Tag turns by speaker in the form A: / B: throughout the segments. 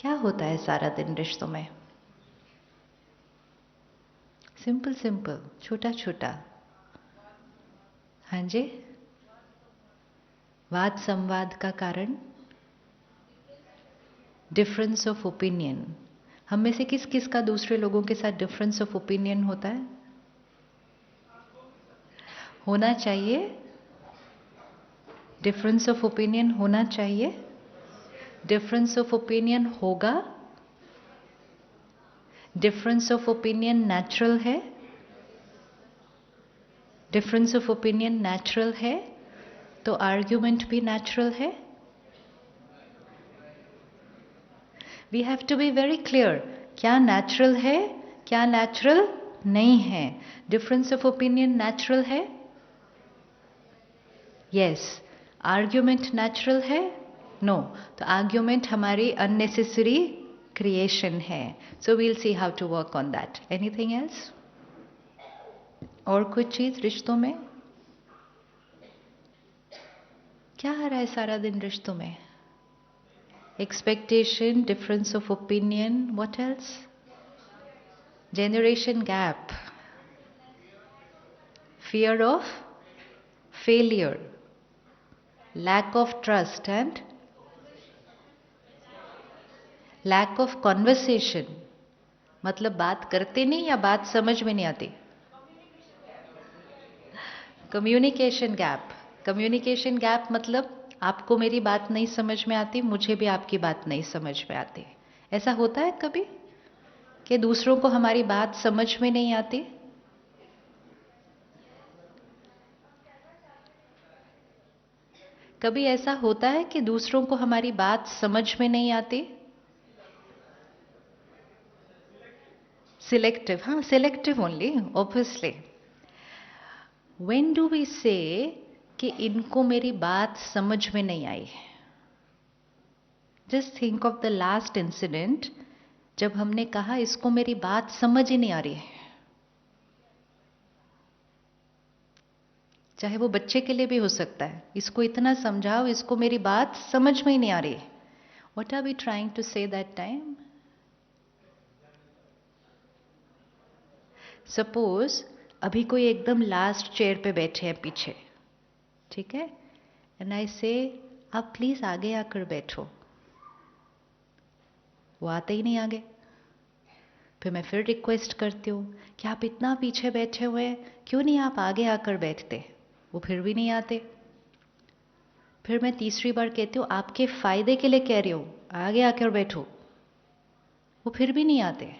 A: क्या होता है सारा दिन रिश्तों में? सिंपल सिंपल, छोटा छोटा। हाँ जी। वाद संवाद का कारण डिफरेंस ऑफ ओपिनियन। हम में से किस किस का दूसरे लोगों के साथ डिफरेंस ऑफ ओपिनियन होता है? होना चाहिए। डिफरेंस ऑफ ओपिनियन होना चाहिए। डिफरेंस ऑफ ओपिनियन होगा। डिफरेंस ऑफ ओपिनियन नेचुरल है। डिफरेंस ऑफ ओपिनियन नेचुरल है तो आर्ग्यूमेंट भी नेचुरल है। We have to be very clear, क्या नेचुरल है, क्या नेचुरल नहीं है। डिफरेंस ऑफ ओपिनियन नेचुरल है। यस। आर्ग्यूमेंट नेचुरल है। नो। तो आर्ग्यूमेंट हमारी अननेसेसरी क्रिएशन है। So we'll see how to work on that. Anything else? और कुछ चीज रिश्तों में? क्या आ रहा है सारा दिन रिश्तों में? Expectation, difference of opinion, what else? Generation gap, fear of failure, lack of trust and lack of conversation। मतलब बात करते नहीं या बात समझ में नहीं आती? Communication gap. कम्युनिकेशन गैप मतलब आपको मेरी बात नहीं समझ में आती, मुझे भी आपकी बात नहीं समझ में आती। ऐसा होता है कभी कि दूसरों को हमारी बात समझ में नहीं आती? कभी ऐसा होता है कि दूसरों को हमारी बात समझ में नहीं आती? सिलेक्टिव, हाँ, selective only, obviously. When do we say कि इनको मेरी बात समझ में नहीं आई? Just think of the last incident जब हमने कहा इसको मेरी बात समझ ही नहीं आ रही है। चाहे वो बच्चे के लिए भी हो सकता है, इसको इतना समझाओ, इसको मेरी बात समझ में ही नहीं आ रही। What are we trying to say that time? Suppose अभी कोई एकदम लास्ट चेयर पे बैठे हैं पीछे, ठीक है, एंड आई से आप प्लीज आगे आकर बैठो। वो आते ही नहीं आगे। फिर मैं फिर रिक्वेस्ट करती हूँ कि आप इतना पीछे बैठे हुए हैं, क्यों नहीं आप आगे आकर बैठते? वो फिर भी नहीं आते। फिर मैं तीसरी बार कहती हूँ आपके फायदे के लिए कह रही हूँ, आगे आकर बैठो। वो फिर भी नहीं आते।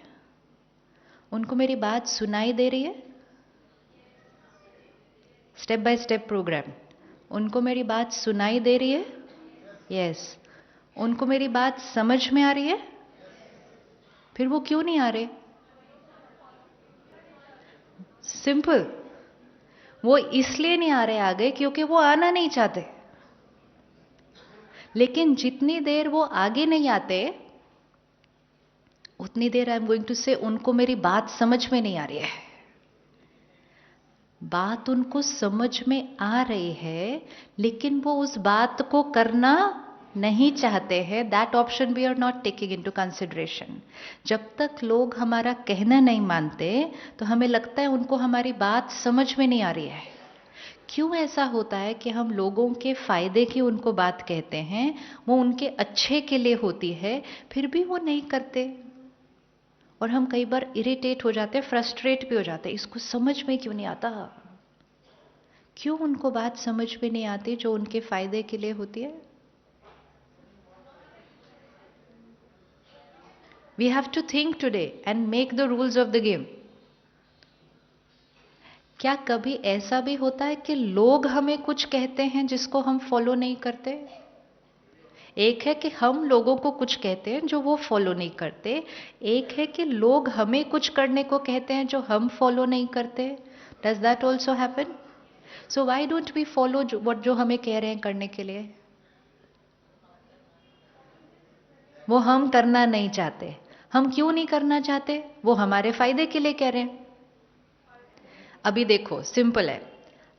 A: उनको मेरी बात सुनाई दे रही है? Step by step program. उनको मेरी बात सुनाई दे रही है? यस। उनको मेरी बात समझ में आ रही है? फिर वो क्यों नहीं आ रहे? सिंपल, वो इसलिए नहीं आ रहे आगे क्योंकि वो आना नहीं चाहते। लेकिन जितनी देर वो आगे नहीं आते उतनी देर आई एम गोइंग टू से उनको मेरी बात समझ में नहीं आ रही है। बात उनको समझ में आ रही है लेकिन वो उस बात को करना नहीं चाहते हैं। That option we are not taking into consideration. जब तक लोग हमारा कहना नहीं मानते तो हमें लगता है उनको हमारी बात समझ में नहीं आ रही है। क्यों ऐसा होता है कि हम लोगों के फायदे की उनको बात कहते हैं, वो उनके अच्छे के लिए होती है, फिर भी वो नहीं करते और हम कई बार इरिटेट हो जाते हैं, फ्रस्ट्रेट भी हो जाते हैं, इसको समझ में क्यों नहीं आता? क्यों उनको बात समझ में नहीं आती जो उनके फायदे के लिए होती है? We have to think today and make the rules of the game. क्या कभी ऐसा भी होता है कि लोग हमें कुछ कहते हैं जिसको हम फॉलो नहीं करते? एक है कि हम लोगों को कुछ कहते हैं जो वो फॉलो नहीं करते, एक है कि लोग हमें कुछ करने को कहते हैं जो हम फॉलो नहीं करते। Does that also happen? So why don't we follow what जो हमें कह रहे हैं करने के लिए? वो हम करना नहीं चाहते। हम क्यों नहीं करना चाहते? वो हमारे फायदे के लिए कह रहे हैं। अभी देखो, सिंपल है।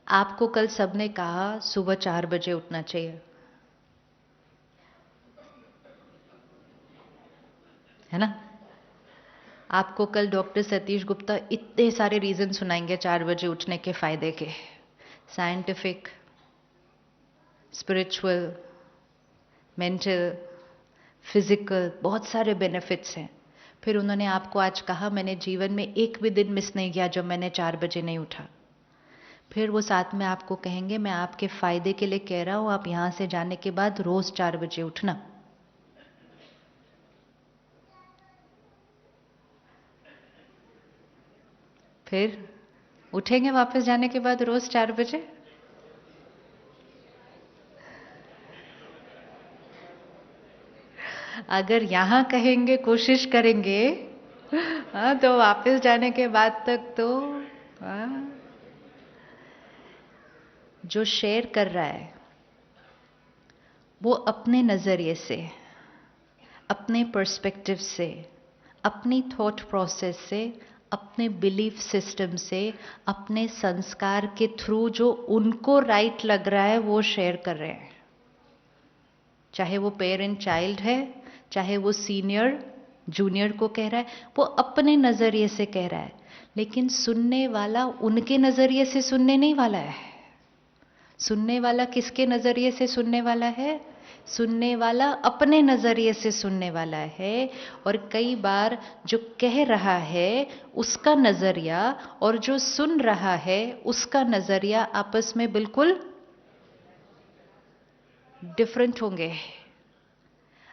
A: आपको कल सबने कहा सुबह 4 बजे उठना चाहिए, है ना? आपको कल डॉक्टर सतीश गुप्ता इतने सारे रीजन सुनाएंगे 4 बजे उठने के फायदे के, साइंटिफिक, स्पिरिचुअल, मेंटल, फिजिकल, बहुत सारे बेनिफिट्स हैं। फिर उन्होंने आपको आज कहा मैंने जीवन में एक भी दिन मिस नहीं किया जब मैंने 4 बजे नहीं उठा। फिर वो साथ में आपको कहेंगे मैं आपके फायदे के लिए कह रहा हूं, आप यहां से जाने के बाद रोज 4 बजे उठना। फिर उठेंगे वापस जाने के बाद रोज 4 बजे? अगर यहां कहेंगे, कोशिश करेंगे, हाँ, तो वापस जाने के बाद तक तो हाँ, जो शेयर कर रहा है वो अपने नजरिए से, अपने पर्सपेक्टिव से, अपनी थॉट प्रोसेस से, अपने बिलीफ सिस्टम से, अपने संस्कार के थ्रू जो उनको राइट लग रहा है वो शेयर कर रहे हैं। चाहे वो पेरेंट चाइल्ड है, चाहे वो सीनियर जूनियर को कह रहा है, वो अपने नजरिए से कह रहा है, लेकिन सुनने वाला उनके नजरिए से सुनने नहीं वाला है। सुनने वाला किसके नजरिए से सुनने वाला है? सुनने वाला अपने नजरिए से सुनने वाला है। और कई बार जो कह रहा है उसका नजरिया और जो सुन रहा है उसका नजरिया आपस में बिल्कुल डिफरेंट होंगे।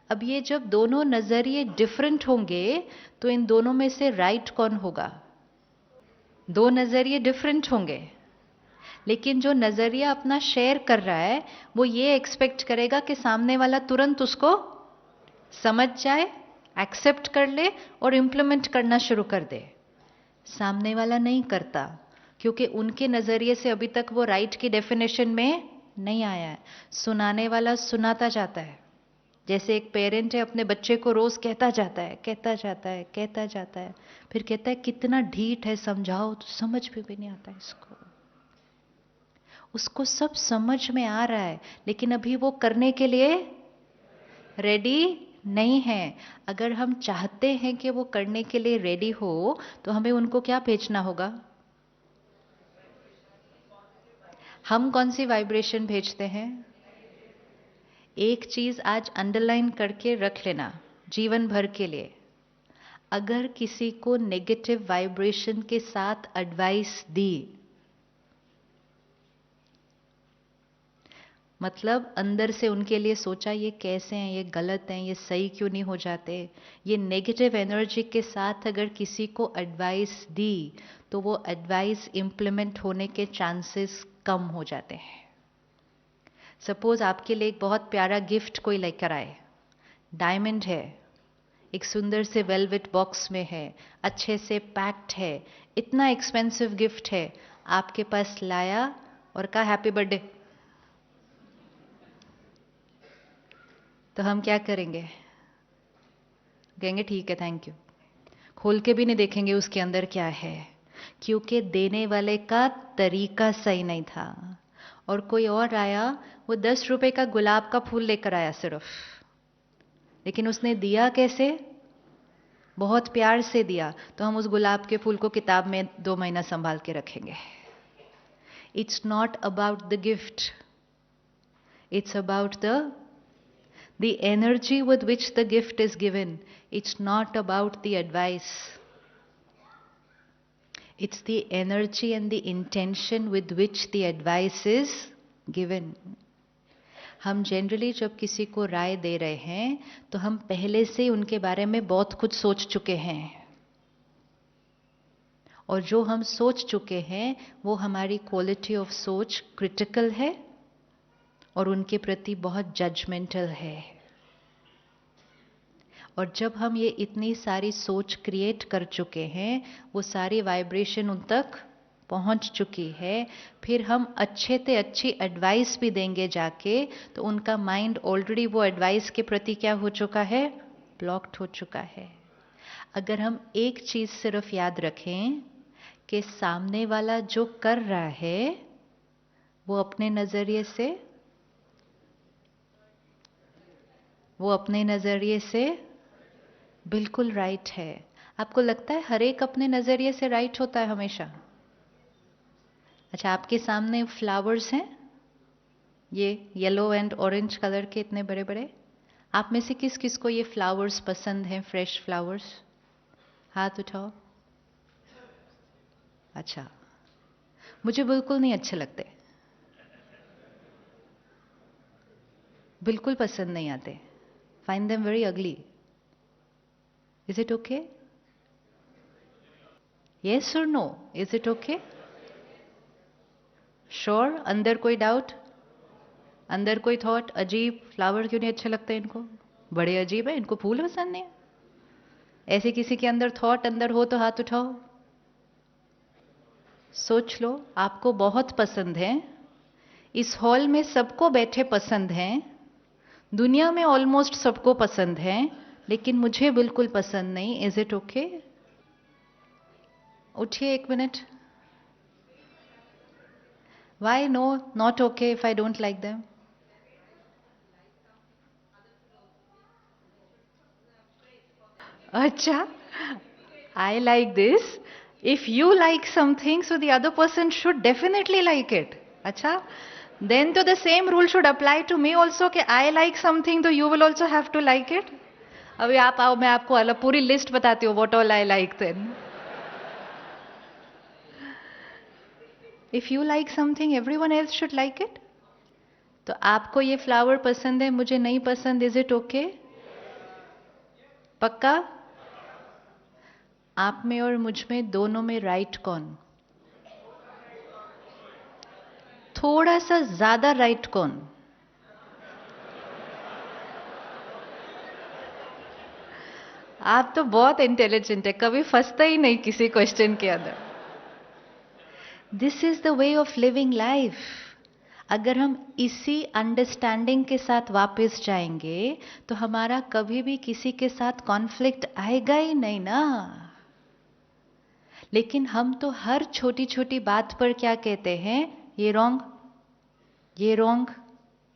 A: अब ये जब दोनों नजरिए डिफरेंट होंगे तो इन दोनों में से राइट कौन होगा? दो नजरिए डिफरेंट होंगे, लेकिन जो नजरिया अपना शेयर कर रहा है वो ये एक्सपेक्ट करेगा कि सामने वाला तुरंत उसको समझ जाए, एक्सेप्ट कर ले और इम्प्लीमेंट करना शुरू कर दे। सामने वाला नहीं करता, क्योंकि उनके नजरिए से अभी तक वो राइट की डेफिनेशन में नहीं आया है। सुनाने वाला सुनाता जाता है, जैसे एक पेरेंट है अपने बच्चे को रोज कहता जाता है, कहता जाता है, कहता जाता है, फिर कहता है कितना ढीठ है, समझाओ तो समझ भी नहीं आता इसको। उसको सब समझ में आ रहा है, लेकिन अभी वो करने के लिए रेडी नहीं है। अगर हम चाहते हैं कि वो करने के लिए रेडी हो तो हमें उनको क्या भेजना होगा? हम कौन सी वाइब्रेशन भेजते हैं? एक चीज आज अंडरलाइन करके रख लेना जीवन भर के लिए, अगर किसी को नेगेटिव वाइब्रेशन के साथ एडवाइस दी, मतलब अंदर से उनके लिए सोचा ये कैसे हैं, ये गलत हैं, ये सही क्यों नहीं हो जाते, ये नेगेटिव एनर्जी के साथ अगर किसी को एडवाइस दी तो वो एडवाइस इंप्लीमेंट होने के चांसेस कम हो जाते हैं। सपोज आपके लिए एक बहुत प्यारा गिफ्ट कोई लेकर आए, डायमंड है, एक सुंदर से वेलवेट बॉक्स में है, अच्छे से पैक्ड है, इतना एक्सपेंसिव गिफ्ट है, आपके पास लाया और कहा हैप्पी बर्थडे, तो हम क्या करेंगे? कहेंगे ठीक है, थैंक यू, खोल के भी नहीं देखेंगे उसके अंदर क्या है, क्योंकि देने वाले का तरीका सही नहीं था। और कोई और आया, वो 10 रुपए का गुलाब का फूल लेकर आया सिर्फ, लेकिन उसने दिया कैसे? बहुत प्यार से दिया, तो हम उस गुलाब के फूल को किताब में 2 महीना संभाल के रखेंगे। It's not about the gift, it's about the energy with which the gift is given. It's not about the advice. It's the energy and the intention with which the advice is given. हम generally जब किसी को राय दे रहे हैं तो हम पहले से उनके बारे में बहुत कुछ सोच चुके हैं, और जो हम सोच चुके हैं वो हमारी क्वालिटी ऑफ सोच क्रिटिकल है और उनके प्रति बहुत जजमेंटल है। और जब हम ये इतनी सारी सोच क्रिएट कर चुके हैं, वो सारी वाइब्रेशन उन तक पहुंच चुकी है, फिर हम अच्छे से अच्छी एडवाइस भी देंगे जाके, तो उनका माइंड ऑलरेडी वो एडवाइस के प्रति क्या हो चुका है? ब्लॉक्ड हो चुका है। अगर हम एक चीज सिर्फ याद रखें कि सामने वाला जो कर रहा है वो अपने नजरिए से बिल्कुल राइट है। आपको लगता है हर एक अपने नजरिए से राइट होता है हमेशा? अच्छा, आपके सामने फ्लावर्स हैं, ये येलो एंड ऑरेंज कलर के इतने बड़े बड़े। आप में से किस किस को ये फ्लावर्स पसंद हैं, फ्रेश फ्लावर्स? हाथ उठाओ। अच्छा, मुझे बिल्कुल नहीं अच्छे लगते, बिल्कुल पसंद नहीं आते। Find them very ugly. Is it okay? Yes और no? Is it okay? Sure? अंदर कोई डाउट? अंदर कोई थॉट? अजीब, फ्लावर क्यों नहीं अच्छे लगते इनको? बड़े अजीब है, इनको फूल पसंद नहीं है। ऐसे किसी के अंदर थॉट अंदर हो तो हाथ उठाओ। सोच लो, आपको बहुत पसंद है, इस हॉल में सबको बैठे पसंद हैं, दुनिया में ऑलमोस्ट सबको पसंद है, लेकिन मुझे बिल्कुल पसंद नहीं। Is it okay? उठिए एक minute. Why no not okay if I don't like them? अच्छा, I like this. If you like something, so the other person should definitely like it. अच्छा, then to the same rule should apply to me also कि I like something, तो you will also have to like it. अभी आप आओ, मैं आपको अलग पूरी लिस्ट बताती हूँ what all I like then. If you like something, everyone else should like it. तो आपको ये फ्लावर पसंद है, मुझे नहीं पसंद, इज इट ओके? पक्का? आप में और मुझ में दोनों में राइट कौन? थोड़ा सा ज्यादा राइट कौन? आप तो बहुत इंटेलिजेंट है, कभी फंसता ही नहीं किसी क्वेश्चन के अंदर। This is the way of living life. अगर हम इसी अंडरस्टैंडिंग के साथ वापस जाएंगे तो हमारा कभी भी किसी के साथ कॉन्फ्लिक्ट आएगा ही नहीं ना। लेकिन हम तो हर छोटी छोटी बात पर क्या कहते हैं? ये रॉन्ग, ये रॉन्ग,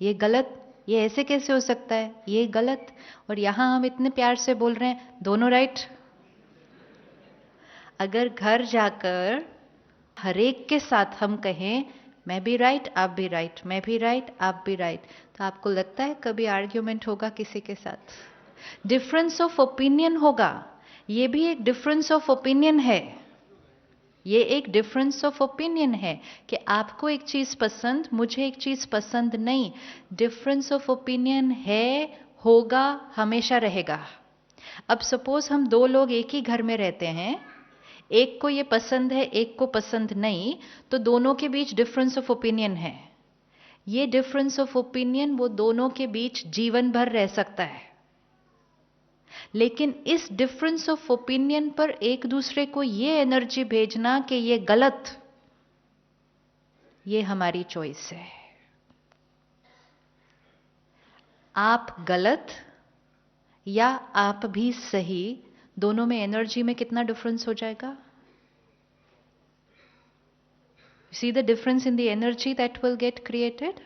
A: ये गलत, ये ऐसे कैसे हो सकता है, ये गलत। और यहां हम इतने प्यार से बोल रहे हैं दोनों राइट। अगर घर जाकर हर एक के साथ हम कहें मैं भी राइट आप भी राइट, मैं भी राइट आप भी राइट, तो आपको लगता है कभी आर्ग्यूमेंट होगा किसी के साथ? डिफरेंस ऑफ ओपिनियन होगा। ये भी एक डिफरेंस ऑफ ओपिनियन है। ये एक डिफरेंस ऑफ ओपिनियन है कि आपको एक चीज पसंद, मुझे एक चीज पसंद नहीं। डिफरेंस ऑफ ओपिनियन है, होगा, हमेशा रहेगा। अब सपोज हम दो लोग एक ही घर में रहते हैं, एक को ये पसंद है एक को पसंद नहीं, तो दोनों के बीच डिफरेंस ऑफ ओपिनियन है। ये डिफरेंस ऑफ ओपिनियन वो दोनों के बीच जीवन भर रह सकता है। लेकिन इस डिफरेंस ऑफ ओपिनियन पर एक दूसरे को ये एनर्जी भेजना कि ये गलत, ये हमारी चॉइस है। आप गलत या आप भी सही, दोनों में एनर्जी में कितना डिफरेंस हो जाएगा? See the difference in the energy that will get created?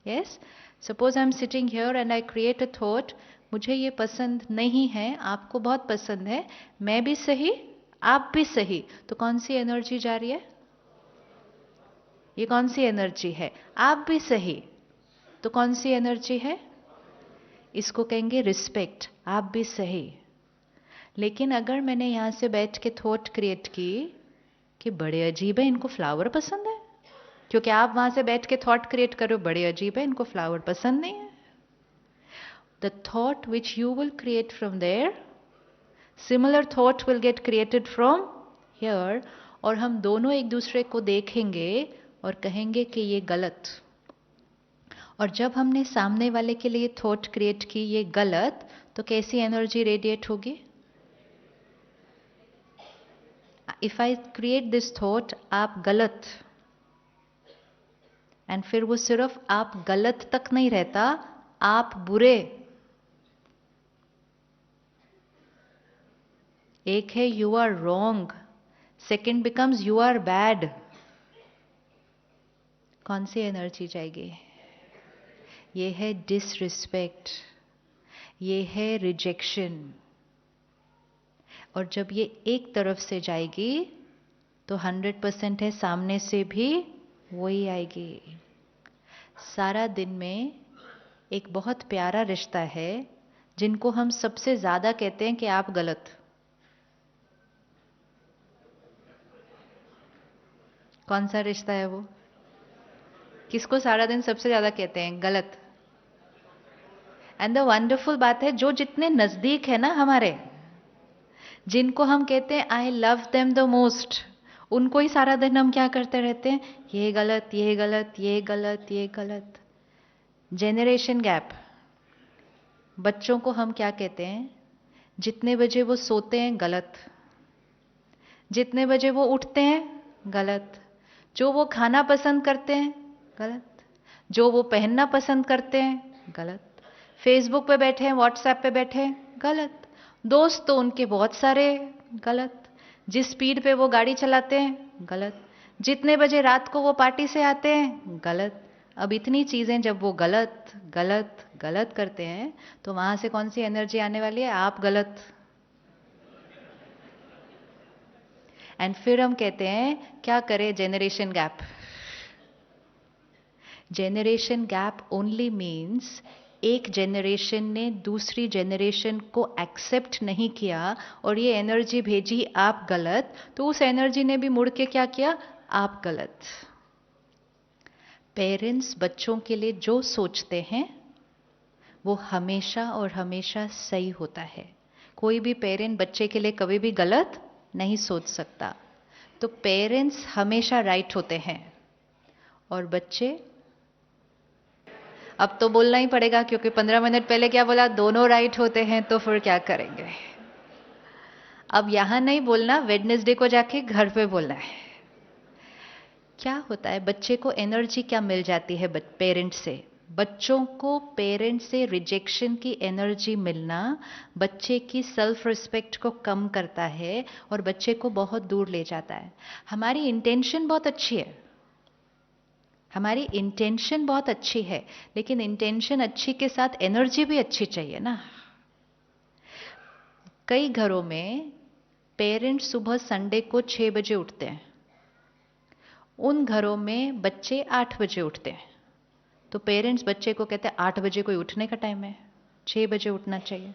A: Yes? Suppose I'm sitting here and I create a thought, मुझे ये पसंद नहीं है, आपको बहुत पसंद है, मैं भी सही, आप भी सही, तो कौन सी एनर्जी जा रही है? ये कौन सी एनर्जी है? आप भी सही, तो कौन सी एनर्जी है? इसको कहेंगे रिस्पेक्ट, आप भी सही। लेकिन अगर मैंने यहां से बैठ के थॉट क्रिएट की कि बड़े अजीब है, इनको फ्लावर पसंद है, क्योंकि आप वहां से बैठ के थॉट क्रिएट करो बड़े अजीब है, इनको फ्लावर पसंद नहीं है। The thought which you will create from there, similar thought will get created from here, और हम दोनों एक दूसरे को देखेंगे और कहेंगे कि ये गलत। और जब हमने सामने वाले के लिए थॉट क्रिएट की ये गलत, तो कैसी एनर्जी रेडिएट होगी? If I create this thought आप गलत, एंड फिर वो सिर्फ आप गलत तक नहीं रहता, आप बुरे। एक है you are wrong, second becomes you are bad. कौन सी एनर्जी जाएगी? ये है डिसरिस्पेक्ट, ये है रिजेक्शन। और जब ये एक तरफ से जाएगी तो 100% है सामने से भी वही आएगी। सारा दिन में एक बहुत प्यारा रिश्ता है जिनको हम सबसे ज्यादा कहते हैं कि आप गलत। कौन सा रिश्ता है वो? किसको सारा दिन सबसे ज्यादा कहते हैं गलत? एंड द वंडरफुल बात है, जो जितने नजदीक है ना हमारे, जिनको हम कहते हैं I love them the most, उनको ही सारा दिन हम क्या करते रहते हैं, ये गलत, ये गलत, ये गलत, ये गलत। Generation gap. बच्चों को हम क्या कहते हैं, जितने बजे वो सोते हैं गलत, जितने बजे वो उठते हैं गलत, जो वो खाना पसंद करते हैं गलत, जो वो पहनना पसंद करते हैं गलत, फेसबुक पे बैठे हैं, व्हाट्सएप पे बैठे हैं गलत, दोस्त तो उनके बहुत सारे गलत, जिस स्पीड पे वो गाड़ी चलाते हैं गलत, जितने बजे रात को वो पार्टी से आते हैं गलत। अब इतनी चीजें जब वो गलत गलत गलत करते हैं तो वहां से कौन सी एनर्जी आने वाली है, आप गलत। एंड फिर हम कहते हैं क्या करें, generation gap. Generation gap only means एक जेनरेशन ने दूसरी जेनरेशन को एक्सेप्ट नहीं किया और ये एनर्जी भेजी आप गलत, तो उस एनर्जी ने भी मुड़ के क्या किया, आप गलत। पेरेंट्स बच्चों के लिए जो सोचते हैं वो हमेशा और हमेशा सही होता है। कोई भी पेरेंट बच्चे के लिए कभी भी गलत नहीं सोच सकता। तो पेरेंट्स हमेशा राइट होते हैं और बच्चे, अब तो बोलना ही पड़ेगा क्योंकि 15 मिनट पहले क्या बोला, दोनों राइट होते हैं, तो फिर क्या करेंगे। अब यहां नहीं बोलना, वेडनेसडे को जाके घर पे बोलना है। क्या होता है, बच्चे को एनर्जी क्या मिल जाती है पेरेंट से, बच्चों को पेरेंट से रिजेक्शन की एनर्जी मिलना बच्चे की सेल्फ रिस्पेक्ट को कम करता है और बच्चे को बहुत दूर ले जाता है। हमारी इंटेंशन बहुत अच्छी है, हमारी इंटेंशन बहुत अच्छी है, लेकिन इंटेंशन अच्छी के साथ एनर्जी भी अच्छी चाहिए ना। कई घरों में पेरेंट्स सुबह संडे को 6 बजे उठते हैं, उन घरों में बच्चे 8 बजे उठते हैं, तो पेरेंट्स बच्चे को कहते हैं 8 बजे कोई उठने का टाइम है, 6 बजे उठना चाहिए।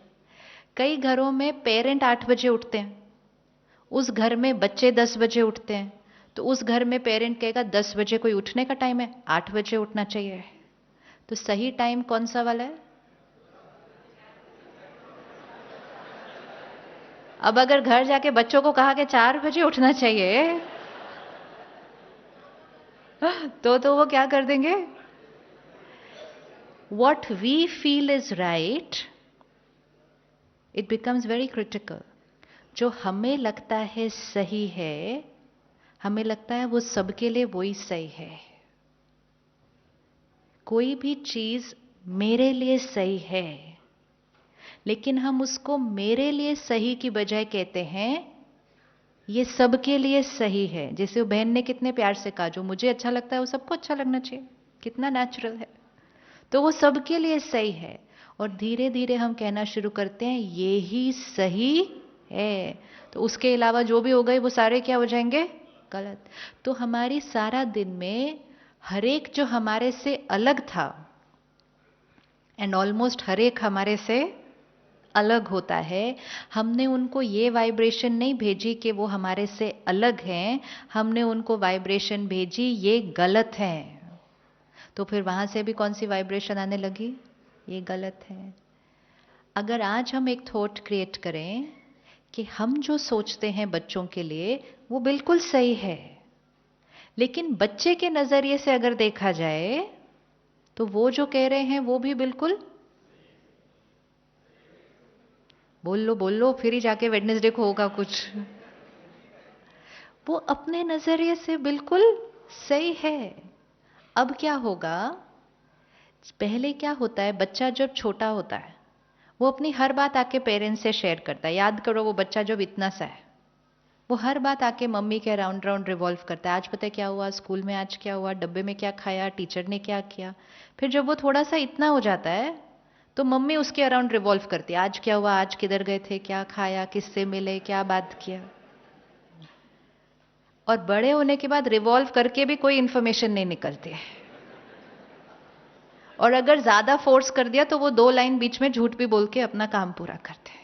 A: कई घरों में पेरेंट 8 बजे उठते हैं, उस घर में बच्चे 10 बजे उठते हैं, तो उस घर में पेरेंट कहेगा 10 बजे कोई उठने का टाइम है, 8 बजे उठना चाहिए। तो सही टाइम कौन सा वाला है? अब अगर घर जाके बच्चों को कहा कि 4 बजे उठना चाहिए तो वो क्या कर देंगे। What we feel is right, it becomes very critical. जो हमें लगता है सही है, हमें लगता है वो सबके लिए वही सही है। कोई भी चीज मेरे लिए सही है, लेकिन हम उसको मेरे लिए सही की बजाय कहते हैं ये सबके लिए सही है। जैसे वो बहन ने कितने प्यार से कहा, जो मुझे अच्छा लगता है वो सबको अच्छा लगना चाहिए, कितना नेचुरल है। तो वो सबके लिए सही है और धीरे धीरे हम कहना शुरू करते हैं ये ही सही है, तो उसके अलावा जो भी हो गए वो सारे क्या हो जाएंगे, गलत। तो हमारी सारा दिन में हर एक जो हमारे से अलग था, एंड ऑलमोस्ट हर एक हमारे से अलग होता है, हमने उनको ये वाइब्रेशन नहीं भेजी कि वो हमारे से अलग हैं, हमने उनको वाइब्रेशन भेजी ये गलत है। तो फिर वहां से भी कौन सी वाइब्रेशन आने लगी, ये गलत है। अगर आज हम एक थॉट क्रिएट करें कि हम जो सोचते हैं बच्चों के लिए वो बिल्कुल सही है, लेकिन बच्चे के नजरिए से अगर देखा जाए तो वो जो कह रहे हैं वो भी बिल्कुल, बोल लो फिर ही जाके वेडनेसडे को होगा कुछ, वो अपने नजरिए से बिल्कुल सही है। अब क्या होगा, पहले क्या होता है, बच्चा जब छोटा होता है वो अपनी हर बात आके पेरेंट्स से शेयर करता है। याद करो वो बच्चा जब इतना सा है, वो हर बात आके मम्मी के राउंड राउंड रिवॉल्व करता है। आज पता है क्या हुआ स्कूल में, आज क्या हुआ, डब्बे में क्या खाया, टीचर ने क्या किया। फिर जब वो थोड़ा सा इतना हो जाता है तो मम्मी उसके अराउंड रिवॉल्व करती है, आज क्या हुआ, आज किधर गए थे, क्या खाया, किससे मिले, क्या बात किया। और बड़े होने के बाद रिवॉल्व करके भी कोई इंफॉर्मेशन नहीं निकलती है, और अगर ज्यादा फोर्स कर दिया तो वो 2 लाइन बीच में झूठ भी बोल के अपना काम पूरा करते हैं।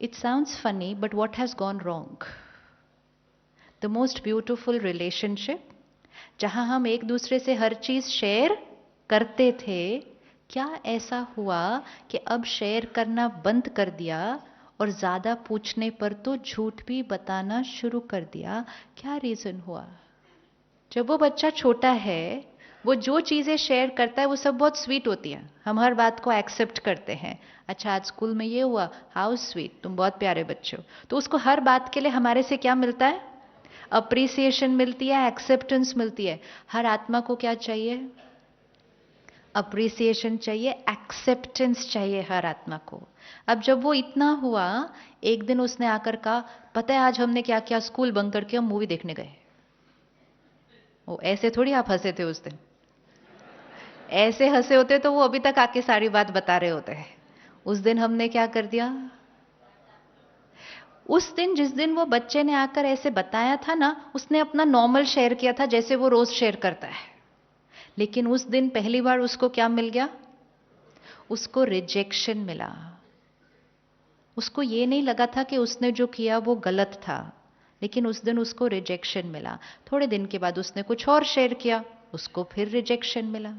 A: It sounds funny but what has gone wrong? The most beautiful relationship, जहां हम एक दूसरे से हर चीज शेयर करते थे, क्या ऐसा हुआ कि अब शेयर करना बंद कर दिया और ज्यादा पूछने पर तो झूठ भी बताना शुरू कर दिया? क्या रीजन हुआ? जब वो बच्चा छोटा है, वो जो चीजें शेयर करता है वो सब बहुत स्वीट होती हैं, हम हर बात को एक्सेप्ट करते हैं। अच्छा आज स्कूल में ये हुआ, हाउ स्वीट, तुम बहुत प्यारे बच्चे हो। तो उसको हर बात के लिए हमारे से क्या मिलता है? अप्रिसिएशन मिलती है, एक्सेप्टेंस मिलती है। हर आत्मा को क्या चाहिए? अप्रिसिएशन चाहिए, एक्सेप्टेंस चाहिए हर आत्मा को। अब जब वो इतना हुआ, एक दिन उसने आकर कहा, पता है आज हमने क्या किया, स्कूल बंक करके हम मूवी देखने गए। वो ऐसे थोड़ी आप हंसे थे उस दिन, ऐसे हंसे होते तो वो अभी तक आके सारी बात बता रहे होते हैं। उस दिन हमने क्या कर दिया? उस दिन जिस दिन वो बच्चे ने आकर ऐसे बताया था ना, उसने अपना नॉर्मल शेयर किया था जैसे वो रोज शेयर करता है। लेकिन उस दिन पहली बार उसको क्या मिल गया? उसको रिजेक्शन मिला। उसको ये नहीं लगा था कि उसने जो किया वो गलत था, लेकिन उस दिन उसको रिजेक्शन मिला। थोड़े दिन के बाद उसने कुछ और शेयर किया, उसको फिर रिजेक्शन मिला।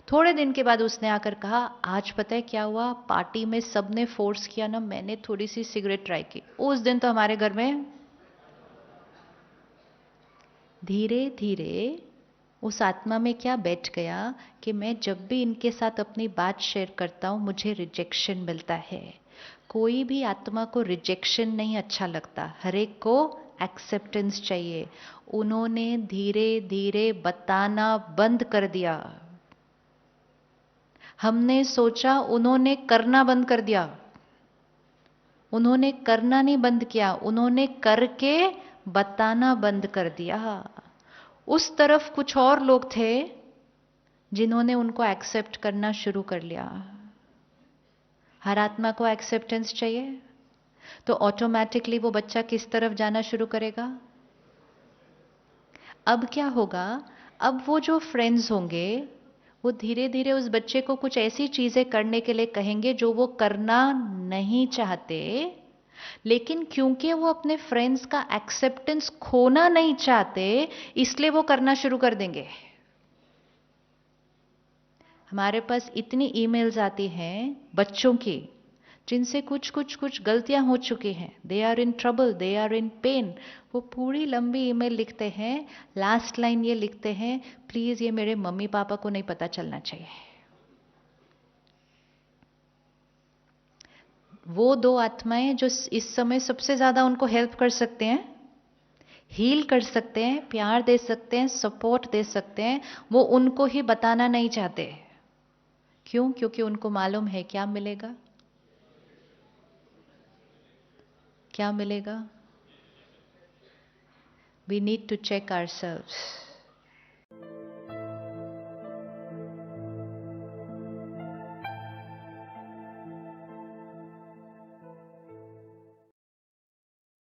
A: थोड़े दिन के बाद उसने आकर कहा, आज पता है क्या हुआ, पार्टी में सबने फोर्स किया ना, मैंने थोड़ी सी सिगरेट ट्राई की, उस दिन तो हमारे घर में। धीरे धीरे उस आत्मा में क्या बैठ गया कि मैं जब भी इनके साथ अपनी बात शेयर करता हूं मुझे रिजेक्शन मिलता है। कोई भी आत्मा को रिजेक्शन नहीं अच्छा लगता, हर एक को एक्सेप्टेंस चाहिए। उन्होंने धीरे धीरे बताना बंद कर दिया। हमने सोचा उन्होंने करना बंद कर दिया। उन्होंने करना नहीं बंद किया, उन्होंने करके बताना बंद कर दिया। उस तरफ कुछ और लोग थे जिन्होंने उनको एक्सेप्ट करना शुरू कर लिया। हर आत्मा को एक्सेप्टेंस चाहिए, तो ऑटोमेटिकली वो बच्चा किस तरफ जाना शुरू करेगा? अब क्या होगा? अब वो जो फ्रेंड्स होंगे वो धीरे धीरे उस बच्चे को कुछ ऐसी चीजें करने के लिए कहेंगे जो वो करना नहीं चाहते, लेकिन क्योंकि वो अपने फ्रेंड्स का एक्सेप्टेंस खोना नहीं चाहते, इसलिए वो करना शुरू कर देंगे। हमारे पास इतनी ईमेल्स आती हैं बच्चों की जिनसे कुछ कुछ कुछ गलतियां हो चुकी हैं, they are in trouble, they are in pain. वो पूरी लंबी ईमेल लिखते हैं, लास्ट लाइन ये लिखते हैं, प्लीज ये मेरे मम्मी पापा को नहीं पता चलना चाहिए। वो 2 आत्माएं जो इस समय सबसे ज्यादा उनको हेल्प कर सकते हैं, हील कर सकते हैं, प्यार दे सकते हैं, सपोर्ट दे सकते हैं, वो उनको ही बताना नहीं चाहते। क्यों? क्योंकि उनको मालूम है क्या मिलेगा। क्या मिलेगा? We need to check ourselves.